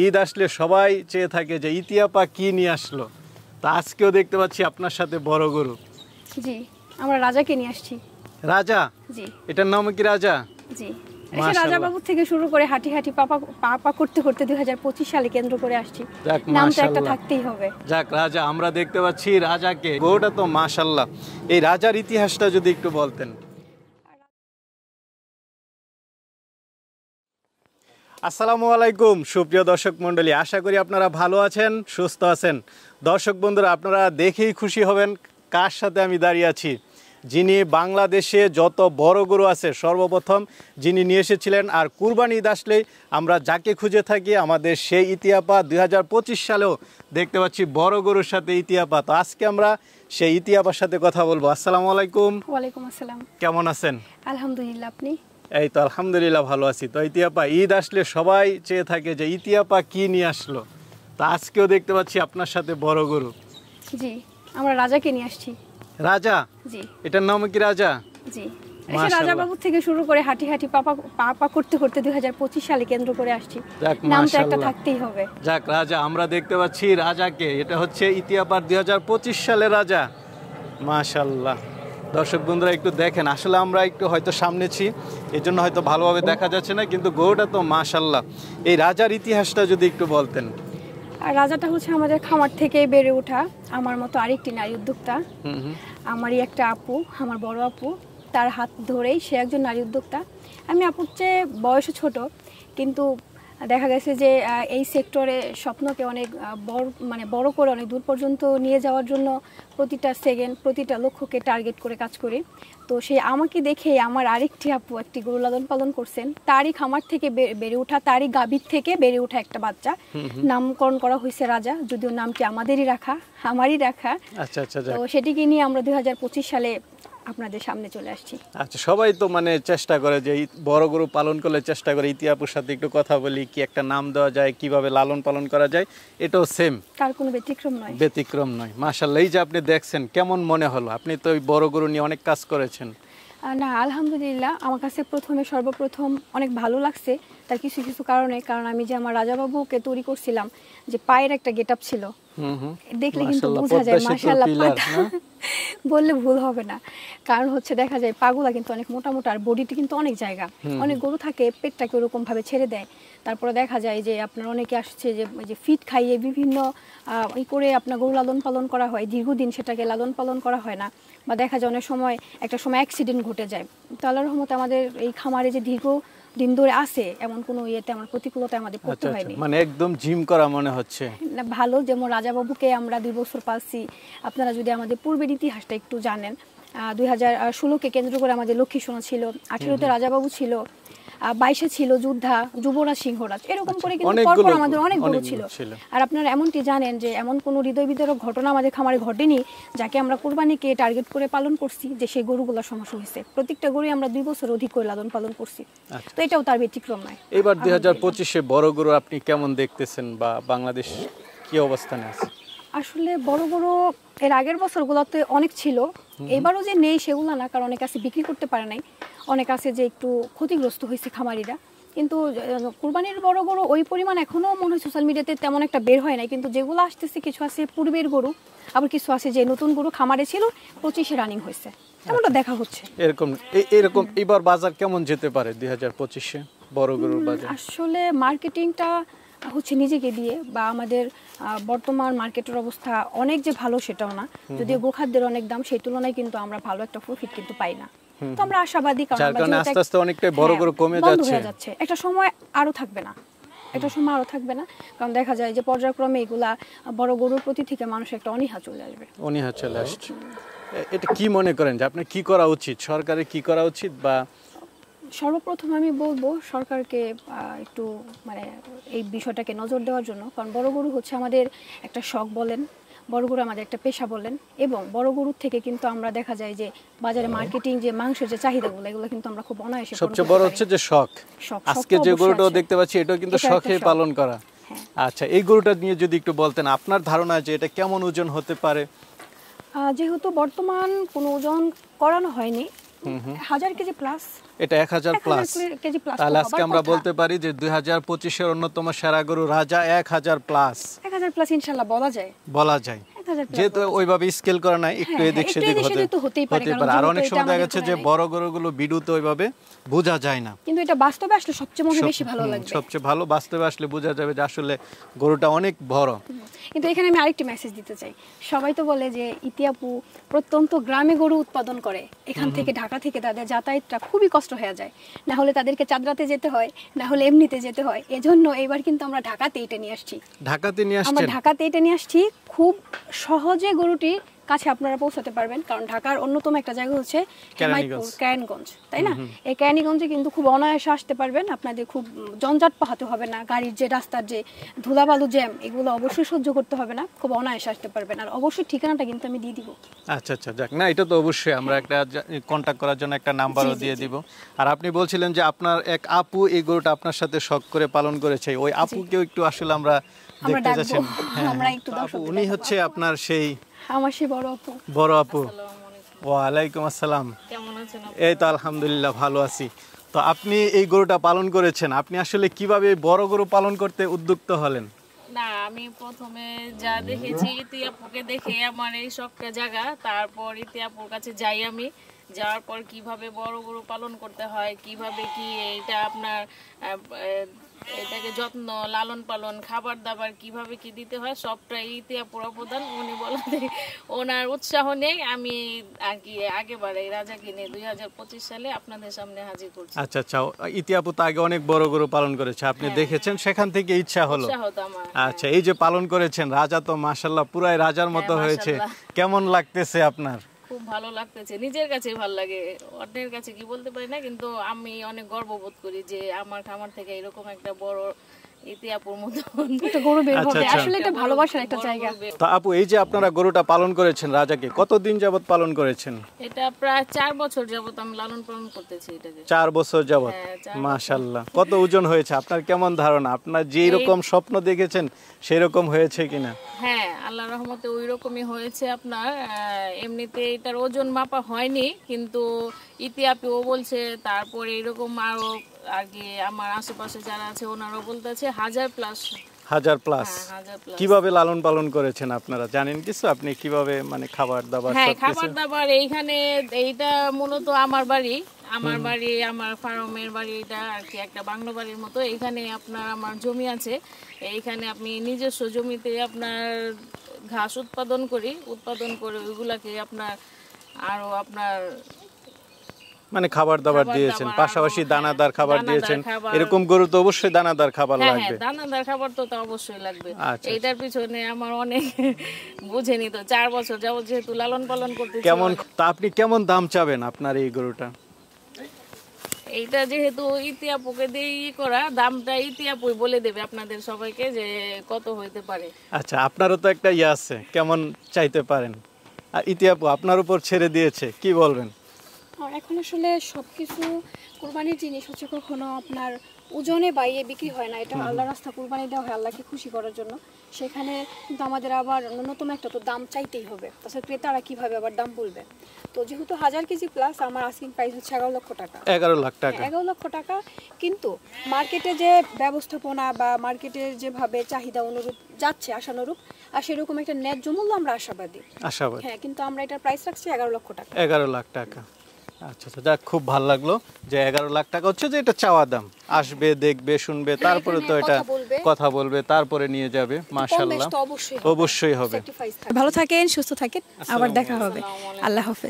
ঈদ আসলে সবাই চেয়ে থাকে যে ইতিয়াপা কি নিয়ে আসলো। তা আজকেও দেখতে পাচ্ছি আপনার সাথে বড় গরু। জি, আমরা রাজাকে নিয়ে আসছি। রাজা? জি। এটার নাম কি রাজা? জি। এসে রাজা বাবু থেকে শুরু করে হাঁটি হাঁটি পাপা করতে করতে 2025 সালে কেন্দ্র করে আসছি। নাম তো একটা থাকতেই হবে। যাক, রাজা আমরা দেখতে পাচ্ছি রাজাকে। গরুটা তো মাশাআল্লাহ। এই রাজার ইতিহাসটা যদি একটু বলতেন। আসসালামু আলাইকুম সুপ্রিয় দর্শক মণ্ডলী, আশা করি আপনারা ভালো আছেন, সুস্থ আছেন। দর্শক বন্ধুরা, আপনারা দেখেই খুশি হবেন কার সাথে আমি দাঁড়িয়ে আছি। যিনি বাংলাদেশে যত বড় গরু আছে সর্বপ্রথম যিনি নিয়ে এসেছিলেন, আর কুরবানি ঈদ আসলেই আমরা যাকে খুঁজে থাকি আমাদের সেই ইতিয়াপা 2025 সালেও দেখতে পাচ্ছি বড় গরুর সাথে ইতিয়াপা। তো আজকে আমরা সেই ইতিয়াপার সাথে কথা বলবো। আসসালামু আলাইকুম। ওয়ালাইকুম আসসালাম। কেমন আছেন? আলহামদুলিল্লাহ, আপনি? এই তো আলহামদুলিল্লাহ ভালো আছি। তো ইতিয়াপা, ঈদ আসলে সবাই চেয়ে থাকে যে ইতিয়াপা কি নিয়ে আসলো। তো আজকেও দেখতে পাচ্ছি আপনার সাথে বড় গরু। জি, আমরা রাজাকে নিয়ে আসছি। রাজা? জি। এটার নাম কি রাজা? জি। এসে রাজা বাবু থেকে শুরু করে হাঁটি হাঁটি পাপা করতে করতে 2025 সালে কেন্দ্র করে আসছি। নাম তো একটা থাকতেই হবে। যাক, রাজা আমরা দেখতে পাচ্ছি রাজাকে। এটা হচ্ছে ইতিয়াপার 2025 সালের রাজা। মাশাআল্লাহ। দর্শক বন্ধুরা একটু দেখেন, আসলে আমরা একটু হয়তো সামনেছি এই জন্য হয়তো ভালোভাবে দেখা যাচ্ছে না, কিন্তু গরুটা তো মাশাআল্লাহ। এই রাজার ইতিহাসটা যদি একটু বলতেন। আর রাজাটা হচ্ছে আমাদের খামার থেকে বেড়ে ওঠা আমার মতো আরেকটি নারী উদ্যোক্তা। আমারই একটা আপু, আমার বড় আপু, তার হাত ধরেই সে একজন নারী উদ্যোক্তা। আমি আপুর চেয়ে বয়সে ছোট, কিন্তু দেখা গেছে যে এই সেক্টরে স্বপ্নকে অনেক বড় করে অনেক দূর পর্যন্ত নিয়ে যাওয়ার জন্য প্রতিটা সেকেন্ড প্রতিটা লক্ষ্যকে টার্গেট করে কাজ করি। তো সেই আমাকে দেখে আমার আরেকটি আপু একটি গরু লালন পালন করছেন। তারই খামার থেকে বেড়ে ওঠা, তারই গাভীর থেকে বেড়ে ওঠা একটা বাচ্চা, নামকরণ করা হয়েছে রাজা, যদিও নামটি আমারই রাখা। আচ্ছা আচ্ছা। তো সেটিকে নিয়ে আমরা 2025 সালে আপনাদের সামনে চলে আসছি। আচ্ছা, সবাই তো চেষ্টা করে যে বড় গরু পালন করলে চেষ্টা করে ইতিয়াপুর সাথে একটু কথা বলি, কি একটা নাম দেওয়া যায়, কিভাবে লালন পালন করা যায়। এটাও সেম, তার কোনো ব্যতিক্রম নয়। মাশাআল্লাহ। এই যে আপনি দেখছেন, কেমন মনে হলো? আপনি তো ওই বড় গরু নিয়ে অনেক কাজ করেছেন। না, আলহামদুলিল্লাহ, আমার কাছে সর্বপ্রথম অনেক ভালো লাগছে তার কিছু কিছু কারণ আমি যে আমার রাজাবাবুকে তৈরি করছিলাম, যে পায়ের একটা গেটআপ ছিল, দেখলে কিন্তু বোঝা যায় মাশাআল্লাহ, বললে ভুল হবে না। কারণ হচ্ছে দেখা যায় পাগুলা কিন্তু অনেক মোটা মোটা, আর বডিটি কিন্তু অনেক জায়গা, অনেক গরু থাকে পেটটাকে ওরকম ভাবে ছেড়ে দেয়। তারপরে দেখা যায় যে আপনার অনেকে আসছে যে ফিট খাইয়ে বিভিন্ন করে আপনার গরু লালন পালন করা হয়, দীর্ঘদিন সেটাকে লালন পালন করা হয় না, বা দেখা যায় অনেক সময় একটা সময় অ্যাক্সিডেন্ট ঘটে যায়। তো আল্লাহর রহমতে আমাদের এই খামারে যে দীর্ঘদিন ধরে আছে, এমন কোনো আমার প্রতিকূলতা আমাদের পড়তে হয়নি। একদম জিম করা মনে হচ্ছে না, ভালো। যেমন রাজাবাবুকে আমরা 2 বছর পালছি। আপনারা যদি আমাদের পূর্বের ইতিহাসটা একটু জানেন, 2016কে কেন্দ্র করে আমাদের লক্ষ্মী সোনা ছিল, 18তে রাজাবাবু ছিল, 22-এ ছিল যোদ্ধা, যুবরাজ, সিংহরাজ, এরকম করে কিন্তু পরপর আমাদের অনেক গরু ছিল। আর আপনারা এমনটি জানেন যে এমন কোনো হৃদয় বিদারক ঘটনা আমাদের খামারে ঘটেনি যাকে আমরা কোরবানিকে টার্গেট করে পালন করছি যে সেই গরুগুলোর সমস্যা হয়েছে। প্রত্যেকটা গরুই আমরা 2 বছর অধিক করে লালন পালন করছি। তো এটাও তার ব্যতিক্রম নয়। এবার 2025-এ বড় গরু আপনি কেমন দেখতেছেন, বা বাংলাদেশ কি অবস্থানে আছে? আসলে বড় বড় এর আগের বছরগুলোতে অনেক ছিল, এবারও যে নেই সেগুলো না, কারণ অনেক আছে বিক্রি করতে পারে নাই, অনেক আছে যে একটু ক্ষতিগ্রস্ত হয়েছে খামারিরা। কিন্তু কুরবানির বড় গরু ওই পরিমাণ এখনো মনে হয় সোশ্যাল মিডিয়াতে তেমন একটা বের হয় নাই, কিন্তু যেগুলো আসতেছে কিছু আছে পূর্বের গরু, আবার কিছু আছে যে নতুন গরু খামারে ছিল 25-এ রানিং হয়েছে, তেমনটা দেখা হচ্ছে। এরকম এবার বাজার কেমন যেতে পারে 2025-এ বড় গরুর বাজার? আসলে মার্কেটিংটা হচ্ছে নিজেকে দিয়ে, বা আমাদের বর্তমান মার্কেটের অবস্থা অনেক যে ভালো সেটাও না, যদিও গোখাদ্যের অনেক দাম, সেই তুলনায় কিন্তু আমরা ভালো একটা প্রফিট কিন্তু পাই না। তো আমরা আশাবাদী, কারণ আস্তে আস্তে অনেকটাই বড় গরু কমে যাচ্ছে। একটা সময় আরো থাকবে না, কারণ দেখা যায় যে পর্যায়ক্রমে এগুলা বড় গরুর প্রতি থেকে মানুষের একটা অনীহা চলে আসছে। এটা কি মনে করেন যে আপনার কি করা উচিত, সরকারের কি করা উচিত? বা সর্বপ্রথম আমি বলবো সরকারকে একটু এই বিষয়টাকে নজর দেওয়ার জন্য, কারণ বড় গরু হচ্ছে আমাদের একটা শখ বলেন, বড় গরু আমাদের একটা পেশা বলেন, এবং বড় গরুর থেকে কিন্তু আমরা দেখা যায় যে বাজারে মার্কেটিং যে মাংসের যে চাহিদাগুলো, এগুলো কিন্তু আমরা খুব অনায়াসে। সবচেয়ে বড় হচ্ছে যে শখ। আজকে যে গরুটাও দেখতে পাচ্ছি এটাও কিন্তু শখে পালন করা। আচ্ছা, এই গরুটা নিয়ে যদি একটু বলতেন, আপনার ধারণা যে এটা কেমন ওজন হতে পারে? যেহেতু বর্তমান কোনো ওজন করানো হয়নি, 1000 কেজি প্লাস। এটা 1000 প্লাস। KG plus. তাহলে আজকে আমরা বলতে পারি যে 2025 এর অন্যতম সেরা গরু রাজা 1000 প্লাস। 1000 প্লাস ইনশাআল্লাহ বলা যায়। বলা যায়। যেহেতু ওইভাবে স্কেল করা নাই, একটু এদিক সেদিক হতে পারে। আর অনেক সময় দেখা যাচ্ছে যে বড় গরুগুলো ভিডিওতে ওইভাবে বোঝা যায় না, কিন্তু এটা বাস্তবে আসলে সবচেয়ে মনে বেশি ভালো লাগবে। সবচেয়ে ভালো বাস্তবে আসলে বোঝা যাবে যে আসলে গরুটা অনেক বড়। কিন্তু এখানে আমি আরেকটি মেসেজ দিতে চাই। সবাই তো বলে যে ইতি আপু প্রত্যন্ত গ্রামে গরু উৎপাদন করে, এখান থেকে ঢাকা থেকে তাদের যাতায়াতটা খুবই কষ্ট হয়ে যায়, না হলে তাদেরকে চাঁদরাতে যেতে হয়, না হলে এমনিতে যেতে হয়। এজন্য এবার কিন্তু আমরা ঢাকাতে এটা নিয়ে আসছি। ঢাকাতে নিয়ে আসছেন? আমরা ঢাকাতে এটা নিয়ে আসছি, খুব সহজে গরুটি কাছে আপনারা পৌঁছাতে পারবেন। কারণ ঢাকার অন্যতম একটা জায়গা হচ্ছে কেরানীগঞ্জ, তাই না? এই কেরানীগঞ্জে কিন্তু খুব অনায়াসে আসতে পারবেন, আপনাদের খুব জঞ্জাট পোহাতে হবে না, গাড়ির যে রাস্তার যে ধুলাবালু জ্যাম এগুলো অবশ্যই সহ্য করতে হবে না, খুব অনায়াসে আসতে পারবেন। আর অবশ্যই ঠিকানাটা কিন্তু আমি দিয়ে দিব। আচ্ছা আচ্ছা, যাক, না এটা তো অবশ্যই আমরা একটা কন্টাক্ট করার জন্য একটা নাম্বারও দিয়ে দিব। আর আপনি বলছিলেন যে আপনার এক আপু এই গরুটা আপনার সাথে শখ করে পালন করেছে, ওই আপুকেও একটু আসলে আমরা দেখতে যাচ্ছি। আমরা একটু দর্শক, উনি হচ্ছে আপনার সেই আমার সেই বড় আপু। বড় আপু। ওয়ালাইকুম আসসালাম। কেমন আছেন? এই তো আলহামদুলিল্লাহ ভালো আছি। তো আপনি এই গরুটা পালন করেছেন, আপনি আসলে কিভাবে বড় গরু পালন করতে উদ্যুক্ত হলেন? না, আমি প্রথমে যা দেখেছি ইতি আপুকে দেখে আমার এই শখটা জাগা। তারপর ইতি আপুর কাছে যাই, আমি যাওয়ার পর কিভাবে বড় গরু পালন করতে হয়, কিভাবে কি এটা আপনার এটাকে যত্ন লালন পালন খাবার দাবার কিভাবে কি দিতে হয় সবটাই ইতি আপুর অবদান। উনি বলতে ওনার উৎসাহ নেই আমি আর কি আগেবারে রাজা কিনে 2025 সালে আপনাদের সামনে হাজির করছি। আচ্ছা আচ্ছা, ইতি আপু তো আগে অনেক বড় গরু পালন করেছে, আপনি দেখেছেন, সেখান থেকে ইচ্ছা হলো। আচ্ছা, এই যে পালন করেছেন, রাজা তো মাশাআল্লাহ পুরাই রাজার মতো হয়েছে, কেমন লাগতেছে আপনার? খুব ভালো লাগতেছে, নিজের কাছে ভালো লাগে, অন্যের কাছে কি বলতে পারি না, কিন্তু আমি অনেক গর্ববোধ করি যে আমার খামার থেকে এরকম একটা বড় ইতি আপুর মতো একটা গরু বের হবে। আসলে এটা ভালোবাসার একটা জায়গা। তো আপু, এই যে আপনারা গরুটা পালন করেছেন রাজাকে, কতদিন যাবত পালন করেছেন? এটা প্রায় 4 বছর যাবত আমি লালন পালন করতেছি এটাকে। 4 বছর যাবত? মাশাআল্লাহ। কত ওজন হয়েছে আপনার, কেমন ধারণা? আপনার যে রকম স্বপ্ন দেখেছেন সেই রকম হয়েছে কিনা? হ্যাঁ, আল্লাহর রহমতে ওই রকমই হয়েছে আপনার। এমনিতে এটার ওজন মাপা হয়নি, কিন্তু ইতি আপুও বলছে, তারপরে এরকম আরো আগে আমার আশেপাশে যারা আছে ওনারাও বলতেছে 1000 প্লাস। 1000 প্লাস। কিভাবে লালন পালন করেছেন আপনারা জানেন কিছু? আপনি কিভাবে মানে খাবার দাবার? হ্যাঁ, খাবার দাবার এইখানে, এইটা মূলত আমার বাড়ি, আমার ফার্মের বাড়ি, এটা আর কি একটা বাংলো বাড়ির মতো। এইখানে আপনার আমার জমি আছে, এইখানে আপনি নিজস্ব জমিতে আপনার ঘাস উৎপাদন করে ওইগুলাকে আপনার আরো আপনার মানে খাবার দাবার দিয়েছেন, পাশাপাশি দানাদার খাবার দিয়েছেন। এরকম গরু তো অবশ্যই দানাদার খাবার লাগবে। হ্যাঁ, দানাদার খাবার তো অবশ্যই লাগবে। এইটার পিছনে আমার অনেক বুঝেনি তো 4 বছর যাবত যেহেতু লালন পালন করতেছি। কেমন তা আপনি কেমন দাম চাবেন আপনার এই গরুটা? এইটা যেহেতু ইতি আপুকে দিয়ে করা, দামটা ইতি আপুই বলে দেবে আপনাদের সবাইকে যে কত হইতে পারে। আচ্ছা, আপনারও তো একটা ইয়ে আছে, কেমন চাইতে পারেন? আর ইতি আপু আপনার উপর ছেড়ে দিয়েছে, কি বলবেন? এখন আসলে সবকিছু কুরবানির জিনিস হচ্ছে কখনো আপনার ওজনে বাইরে বিক্রি হয় না, এটা আল্লাহর রাস্তা কুরবানি দেওয়া হয় আল্লাহকে খুশি করার জন্য। সেখানে কিন্তু আমাদের আবার ন্যূনতম একটা তো দাম চাইতেই হবে, তাছাড়া ক্রেতারা কিভাবে আবার দাম বলবে। তো যেহেতু 1000 কেজি প্লাস, আমার আস্কিং প্রাইস হচ্ছে 11 লক্ষ টাকা। 11 লাখ টাকা? 11 লক্ষ টাকা। কিন্তু মার্কেটে যে ব্যবস্থাপনা বা মার্কেটের যেভাবে চাহিদা অনুরূপ যাচ্ছে আশানুরূপ, আর সেরকম একটা ন্যায্য মূল্য আমরা আশাবাদী। হ্যাঁ, কিন্তু আমরা এটার প্রাইস রাখছি 11 লক্ষ টাকা। 11 লাখ টাকা। আচ্ছা আচ্ছা, যাক, খুব ভালো লাগলো যে 11 লাখ টাকা হচ্ছে যে এটা চাওয়া দাম। আসবে, দেখবে, শুনবে, তারপরে তো এটা কথা বলবে, তারপরে নিয়ে যাবে। মাশাআল্লাহ, অবশ্যই হবে। ভালো থাকেন, সুস্থ থাকেন, আবার দেখা হবে। আল্লাহ হাফেজ।